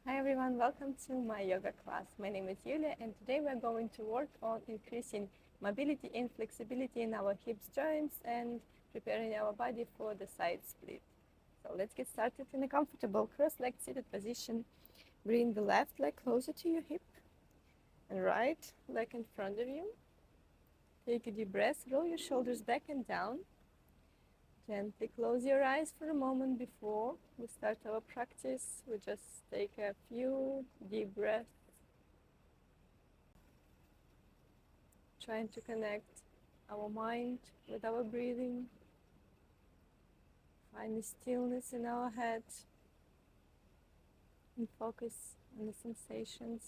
Hi everyone, welcome to my yoga class. My name is Yulia and today we're going to work on increasing mobility and flexibility in our hips joints and preparing our body for the side split. So let's get started in a comfortable cross-legged seated position. Bring the left leg closer to your hip and right leg in front of you. Take a deep breath, roll your shoulders back and down. Gently close your eyes for a moment before we start our practice. We just take a few deep breaths, trying to connect our mind with our breathing, find the stillness in our head, and focus on the sensations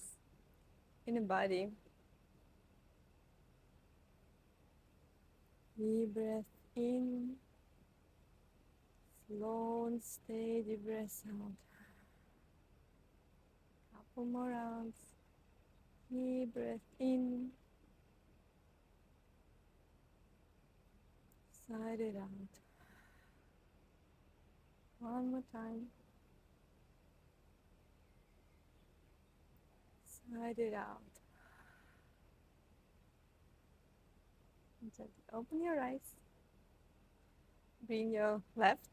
in the body. Deep breath in, slow and steady breath out. Couple more rounds. Deep breath in, sigh it out. One more time. Sigh it out. And gently open your eyes. Bring your left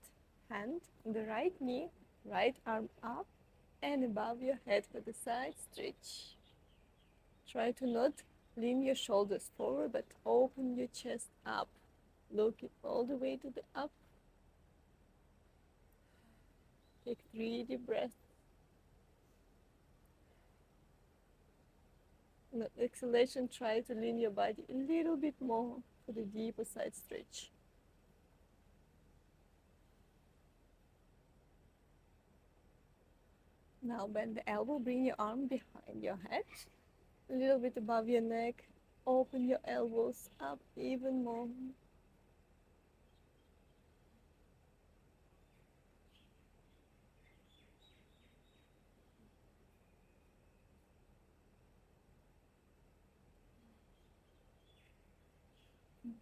hand on the right knee, right arm up and above your head for the side stretch. Try to not lean your shoulders forward, but open your chest up. Look it all the way to the up. Take 3 deep breaths. And at exhalation, try to lean your body a little bit more for the deeper side stretch. Now bend the elbow, bring your arm behind your head, a little bit above your neck. Open your elbows up even more.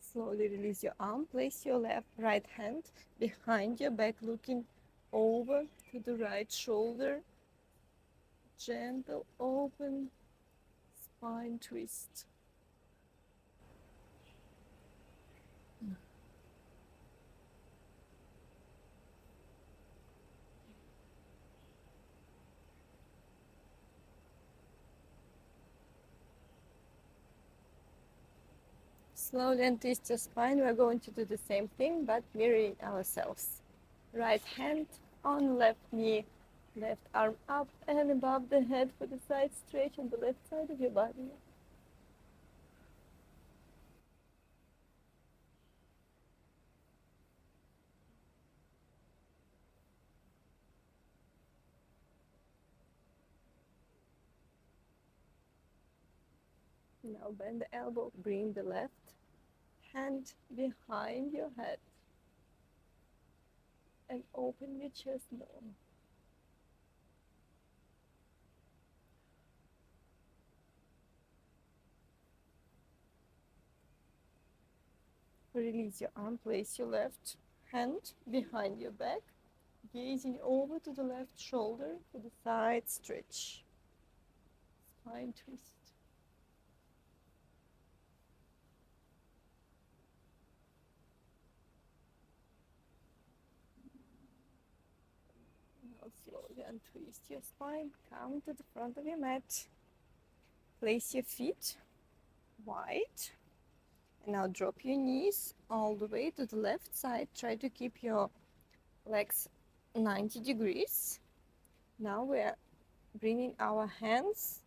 Slowly release your arm. Place your right hand behind your back, looking over to the right shoulder. Gentle open spine twist. Slowly untwist your spine. We're going to do the same thing, but mirroring ourselves. Right hand on left knee, left arm up and above the head for the side stretch on the left side of your body. Now bend the elbow, bring the left hand behind your head and open your chest more. Release your arm, place your left hand behind your back, gazing over to the left shoulder to the side stretch. Spine twist. Now slowly untwist your spine, come to the front of your mat. Place your feet wide. And now drop your knees all the way to the left side. Try to keep your legs 90 degrees. Now we're bringing our hands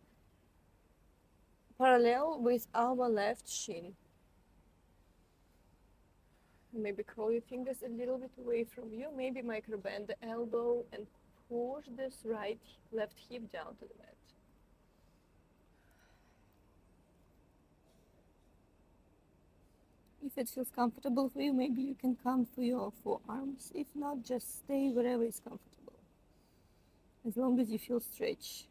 parallel with our left shin. Maybe curl your fingers a little bit away from you. Maybe micro bend the elbow and push this left hip down to the mat. If it feels comfortable for you, maybe you can come for your forearms. If not, just stay wherever is comfortable, as long as you feel stretch.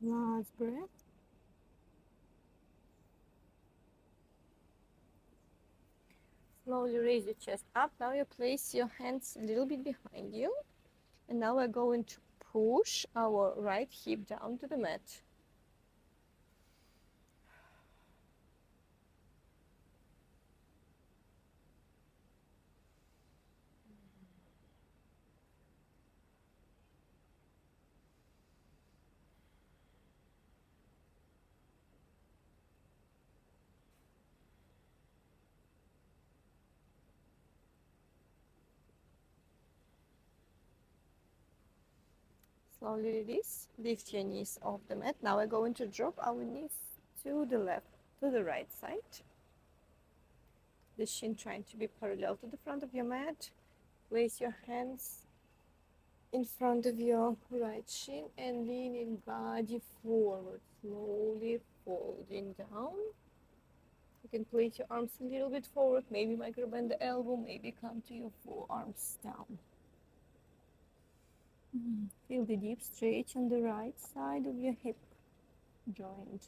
Last breath. Slowly raise your chest up. Now you place your hands a little bit behind you. And now we're going to push our right hip down to the mat. Slowly release. Lift your knees off the mat. Now we're going to drop our knees to the left, to the right side. The shin trying to be parallel to the front of your mat. Place your hands in front of your right shin and leaning body forward, slowly folding down. You can place your arms a little bit forward, maybe micro bend the elbow, maybe come to your forearms down. Feel the deep stretch on the right side of your hip joint.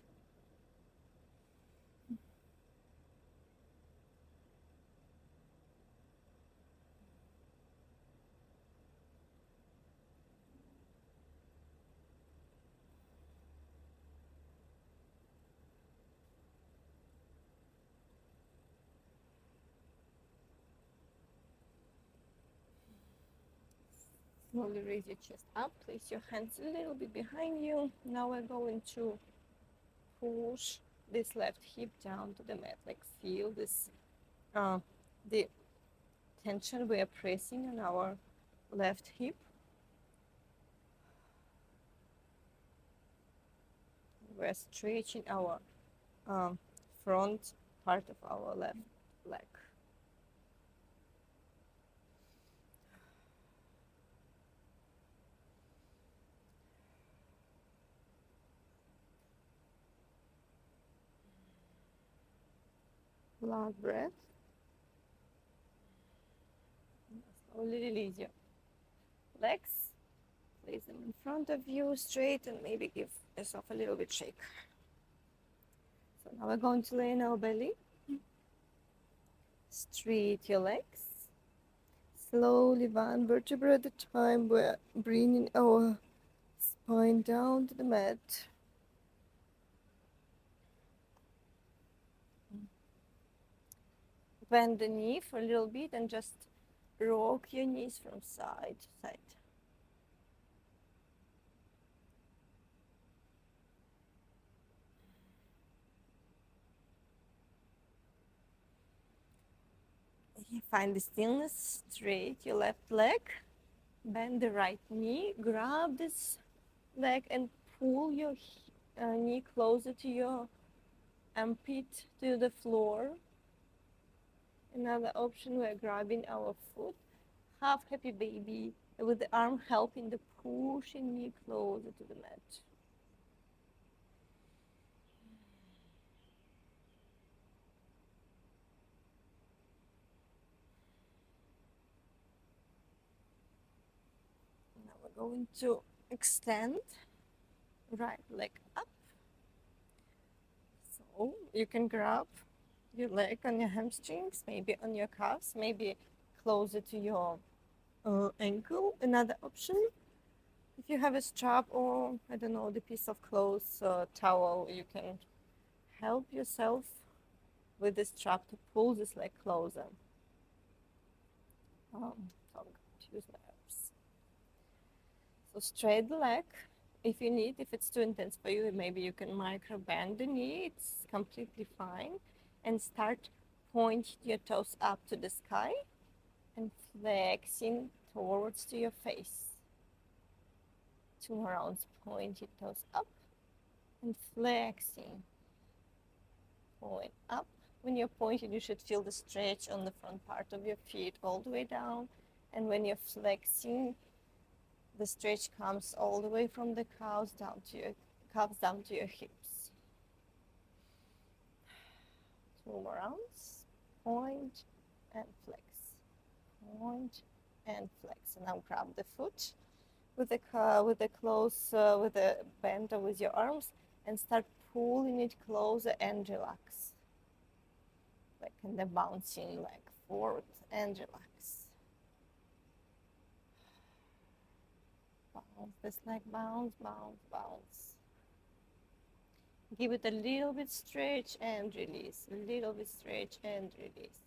Slowly raise your chest up, place your hands a little bit behind you. Now we're going to push this left hip down to the mat, like feel this, the tension we are pressing on our left hip. We're stretching our front part of our left leg. Last breath. Slowly release your legs. Place them in front of you, straight, and maybe give yourself a little bit shake. So now we're going to lay on our belly. Straight your legs. Slowly, one vertebra at a time, we're bringing our spine down to the mat. Bend the knee for a little bit and just rock your knees from side to side. Find the stillness, straight your left leg, bend the right knee, grab this leg and pull your knee closer to your armpit, to the floor. Another option, we're grabbing our foot, half happy baby, with the arm helping the pushing knee closer to the mat. Now we're going to extend right leg up. So you can grab your leg on your hamstrings, maybe on your calves, maybe closer to your ankle. Another option, if you have a strap or, I don't know, the piece of clothes, towel, you can help yourself with the strap to pull this leg closer. So I'm going to use my arms. So straight the leg. If you need, if it's too intense for you, maybe you can micro bend the knee. It's completely fine. And start pointing your toes up to the sky and flexing towards to your face. 2 rounds, point your toes up and flexing. Point up. When you're pointing, you should feel the stretch on the front part of your feet all the way down. And when you're flexing, the stretch comes all the way from the calves down to your hips. 2 more rounds. Point and flex. Point and flex. And now grab the foot, with the bend with your arms, and start pulling it closer and relax. Like in the bouncing leg forward and relax. Bounce this leg, bounce, bounce, bounce. Give it a little bit stretch and release. A little bit stretch and release.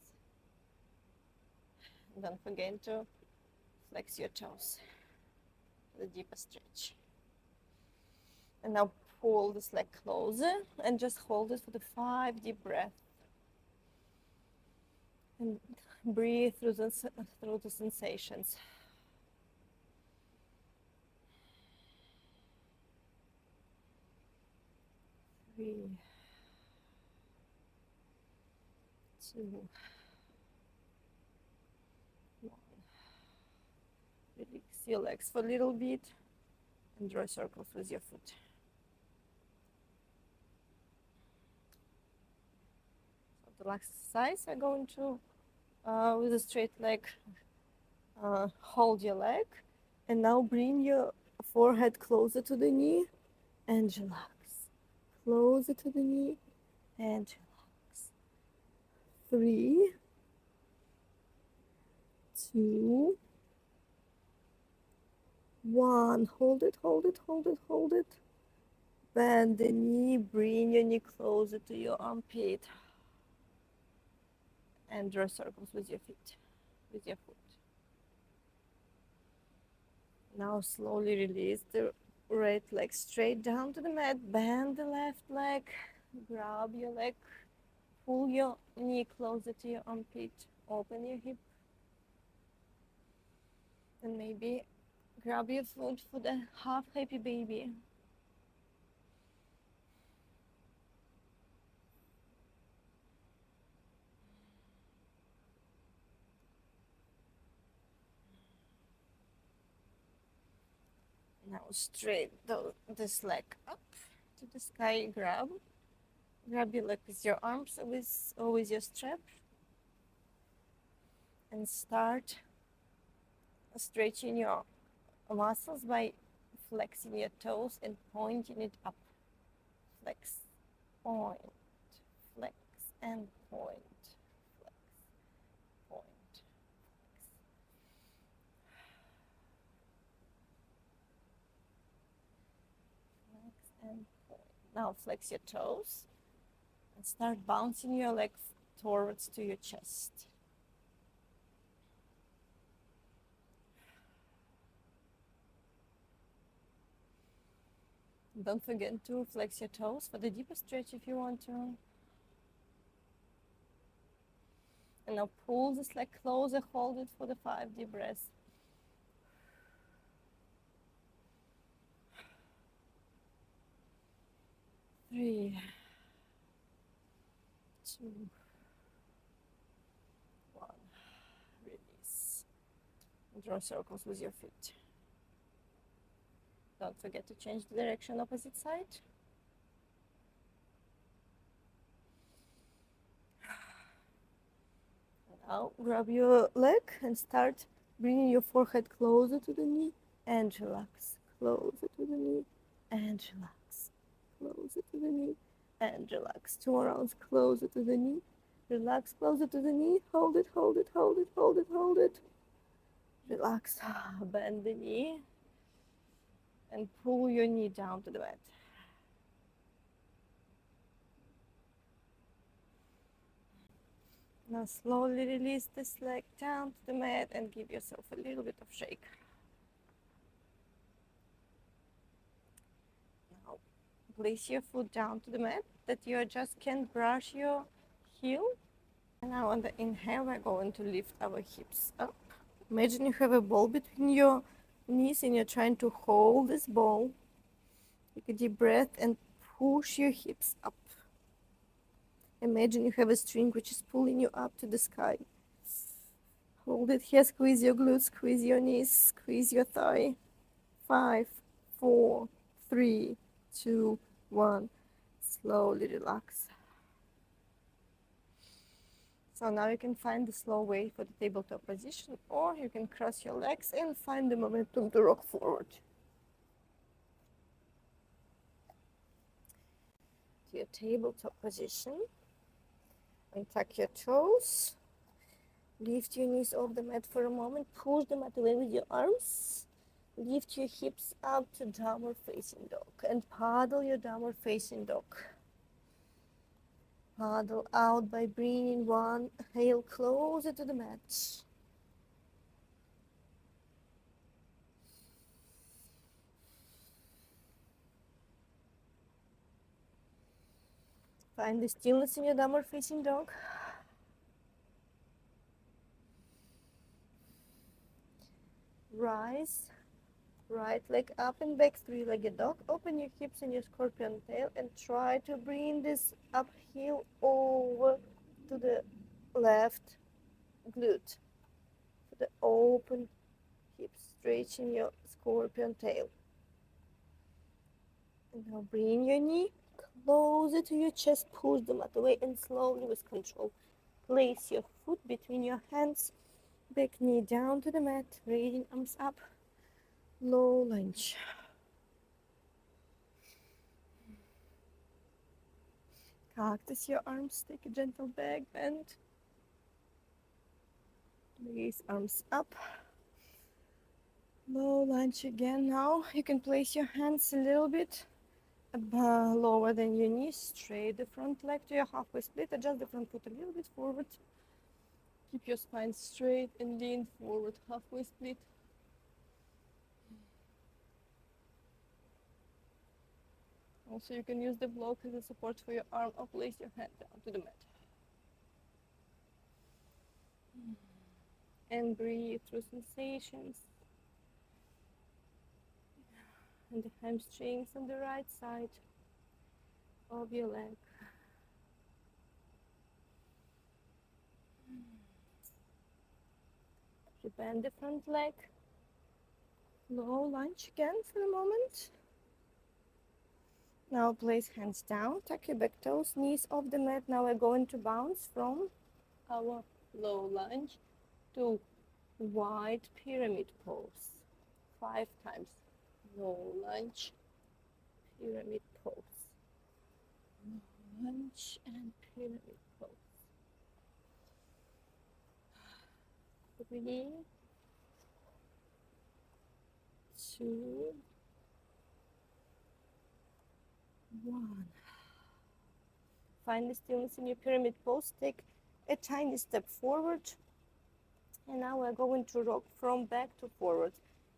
Don't forget to flex your toes. The deeper stretch. And now pull this leg closer and just hold it for the 5 deep breaths. And breathe through the sensations. 3, 2, 1. Release your legs for a little bit and draw circles with your foot. So the last exercise, we're going to, with a straight leg, hold your leg, and now bring your forehead closer to the knee and relax. Closer to the knee and relax. 3, 2, 1. Hold it, hold it, hold it, hold it. Bend the knee, bring your knee closer to your armpit. And draw circles with your feet, with your foot. Now slowly release the right leg straight down to the mat. Bend the left leg, grab your leg, pull your knee closer to your armpit, open your hip. And maybe grab your foot for the half happy baby. Now straight this leg up to the sky. Grab your leg with your arms or with your strap, and start stretching your muscles by flexing your toes and pointing it up. Flex, point, flex, and point, flex, point, flex. Flex and point. Now flex your toes and start bouncing your leg towards to your chest. Don't forget to flex your toes for the deeper stretch if you want to. And now pull this leg closer, hold it for the 5 deep breaths. 3, 2, 1. Release. Draw circles with your feet. Don't forget to change the direction opposite side. Now grab your leg and start bringing your forehead closer to the knee and relax. Closer to the knee and relax. Closer to the knee and relax. 2 more rounds closer to the knee. Relax closer to the knee. Hold it, hold it, hold it, hold it, hold it. Relax. Bend the knee and pull your knee down to the mat. Now slowly release this leg down to the mat and give yourself a little bit of shake. Now place your foot down to the mat that you just can brush your heel. And now on the inhale, we're going to lift our hips up. Imagine you have a ball between your knees and you're trying to hold this ball. Take a deep breath and push your hips up. Imagine you have a string which is pulling you up to the sky. Hold it here, squeeze your glutes, squeeze your knees, squeeze your thigh. 5, 4, 3, 2, 1. Slowly relax. So now you can find the slow way for the tabletop position, or you can cross your legs and find the momentum to rock forward. To your tabletop position. And tuck your toes. Lift your knees off the mat for a moment. Push the mat away with your arms. Lift your hips up to downward facing dog and paddle your downward facing dog. Paddle out by bringing one heel closer to the mat. Find the stillness in your downward facing dog. Rise. Right leg up and back, three-legged dog. Open your hips and your scorpion tail and try to bring this up heel over to the left glute. To the open hips, stretching your scorpion tail. And now bring your knee closer to your chest, push the mat away and slowly with control. Place your foot between your hands, back knee down to the mat, raising arms up. Low lunge. Cactus your arms, take a gentle back bend. Raise arms up. Low lunge again. Now you can place your hands a little bit lower than your knees. Straight the front leg to your halfway split. Adjust the front foot a little bit forward. Keep your spine straight and lean forward. Halfway split. Also, you can use the block as a support for your arm or place your hand down to the mat. And breathe through sensations. And the hamstrings on the right side of your leg. You bend the front leg. Low lunge again for a moment. Now place hands down, tuck your back toes, knees off the mat. Now we're going to bounce from our low lunge to wide pyramid pose. 5 times. Low lunge, pyramid pose. Low lunge and pyramid pose. 3, 2, 1. Find the stillness in your pyramid pose. Take a tiny step forward. And now we're going to rock from back to forward.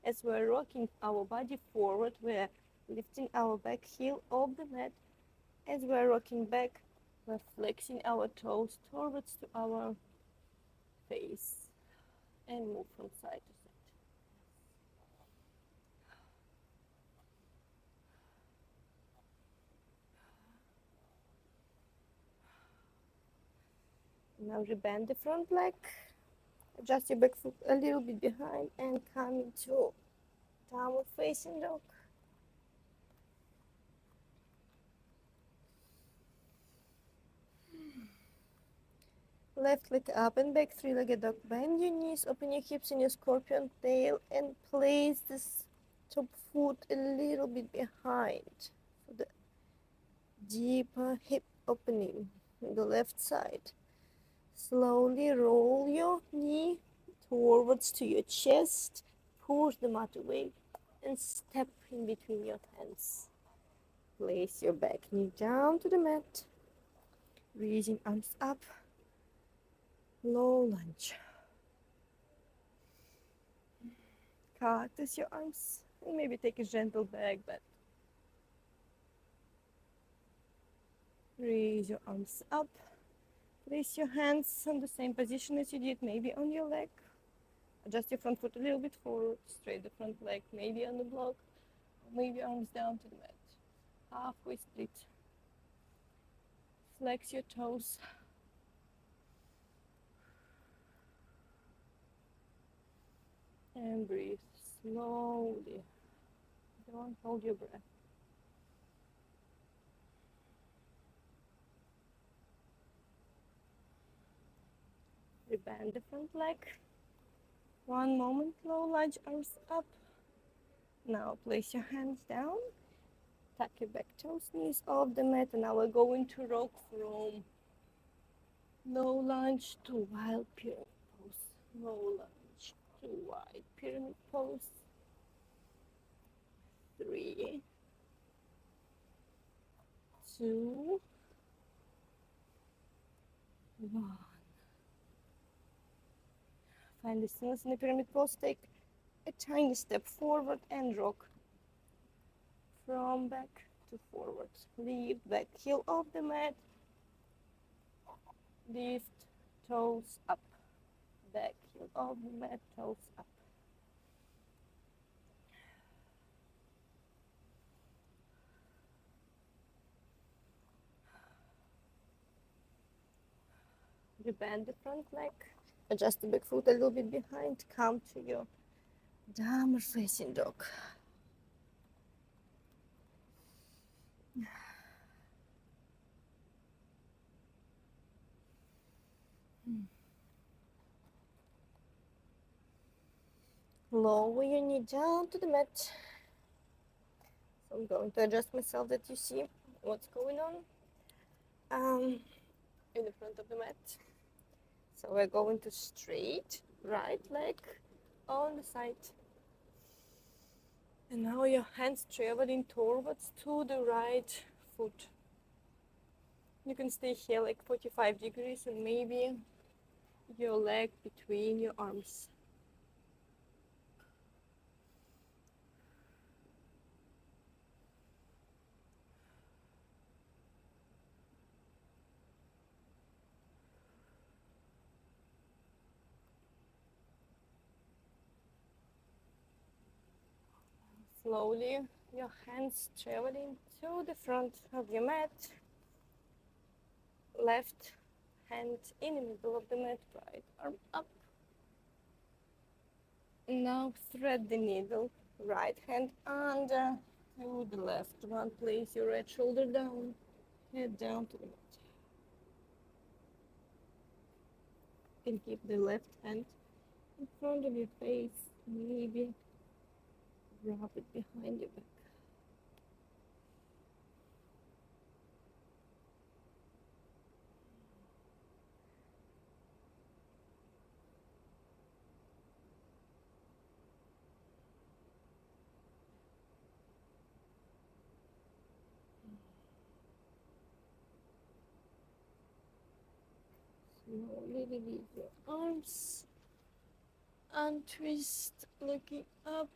As we're rocking our body forward, we're lifting our back heel off the mat. As we're rocking back, we're flexing our toes towards to our face and move from side to side. Now rebend the front leg, adjust your back foot a little bit behind and come into downward facing dog. Left leg up and back, three-legged dog. Bend your knees, open your hips in your scorpion tail and place this top foot a little bit behind for the deeper hip opening on the left side. Slowly roll your knee towards to your chest, push the mat away and step in between your hands. Place your back knee down to the mat, raising arms up, low lunge. Cactus your arms and maybe take a gentle back bend. Raise your arms up. Place your hands in the same position as you did, maybe on your leg. Adjust your front foot a little bit forward, straight the front leg, maybe on the block, or maybe arms down to the mat. Halfway split. Flex your toes. And breathe slowly. Don't hold your breath. Bend the front leg. One moment, low lunge, arms up. Now place your hands down. Tuck your back toes, knees off the mat, and now we're going to rock from low lunge to wild pyramid pose. Low lunge to wide pyramid pose. 3, 2, 1. Find the stillness in the pyramid pose. Take a tiny step forward and rock from back to forward. Lift back heel off the mat. Lift toes up. Back heel off the mat, toes up. Rebend the front leg. Adjust the back foot a little bit behind. Come to your downward facing dog. Lower your knee down to the mat. So I'm going to adjust myself that you see what's going on in the front of the mat. So we're going to straight right leg on the side. And now your hands traveling towards to the right foot. You can stay here like 45 degrees and maybe your leg between your arms. Slowly, your hands traveling to the front of your mat. Left hand in the middle of the mat, right arm up. Now thread the needle, right hand under to the left one. Place your right shoulder down, head down to the mat. You can keep the left hand in front of your face, maybe wrap it behind your back. Slowly release your arms and twist, looking up.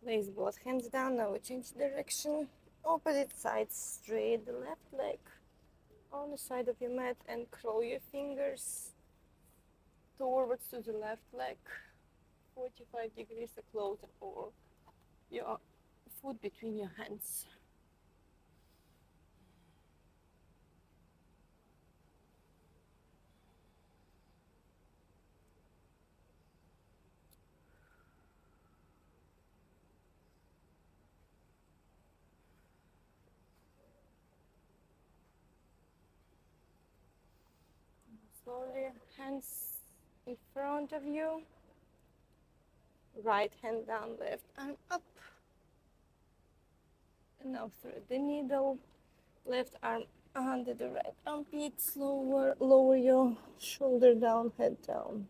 Place both hands down. Now we change direction. Opposite side, straight the left leg on the side of your mat and curl your fingers towards to the left leg. 45 degrees closer, or your foot between your hands. Slowly, hands in front of you. Right hand down, left arm up. And now thread the needle. Left arm under the right armpit. Lower your shoulder down, head down.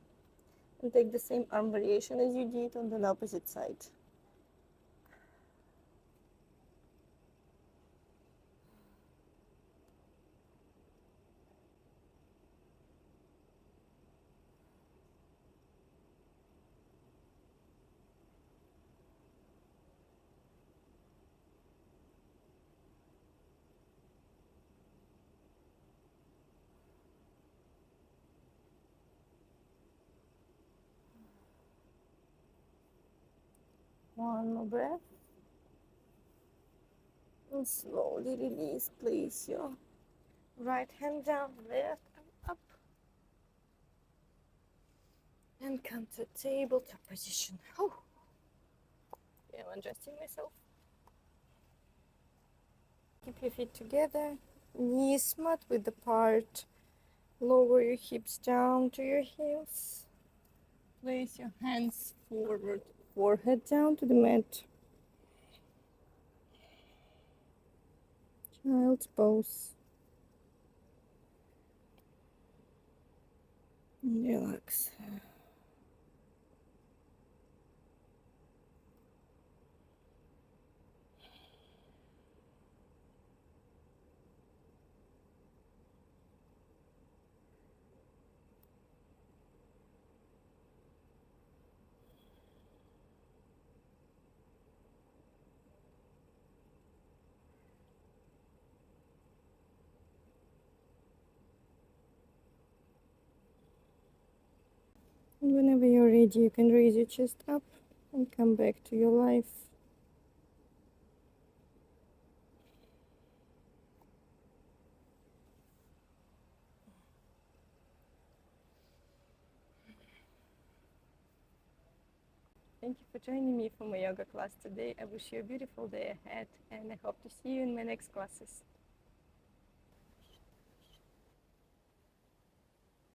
And take the same arm variation as you did on the opposite side. One more breath. And slowly release. Place your right hand down, left arm up. And come to tabletop position. Oh, yeah, I'm adjusting myself. Keep your feet together, knees mat width apart. Lower your hips down to your heels. Place your hands forward, forehead down to the mat. Child's pose. And relax. And whenever you're ready, you can raise your chest up and come back to your life. Thank you for joining me for my yoga class today. I wish you a beautiful day ahead and I hope to see you in my next classes.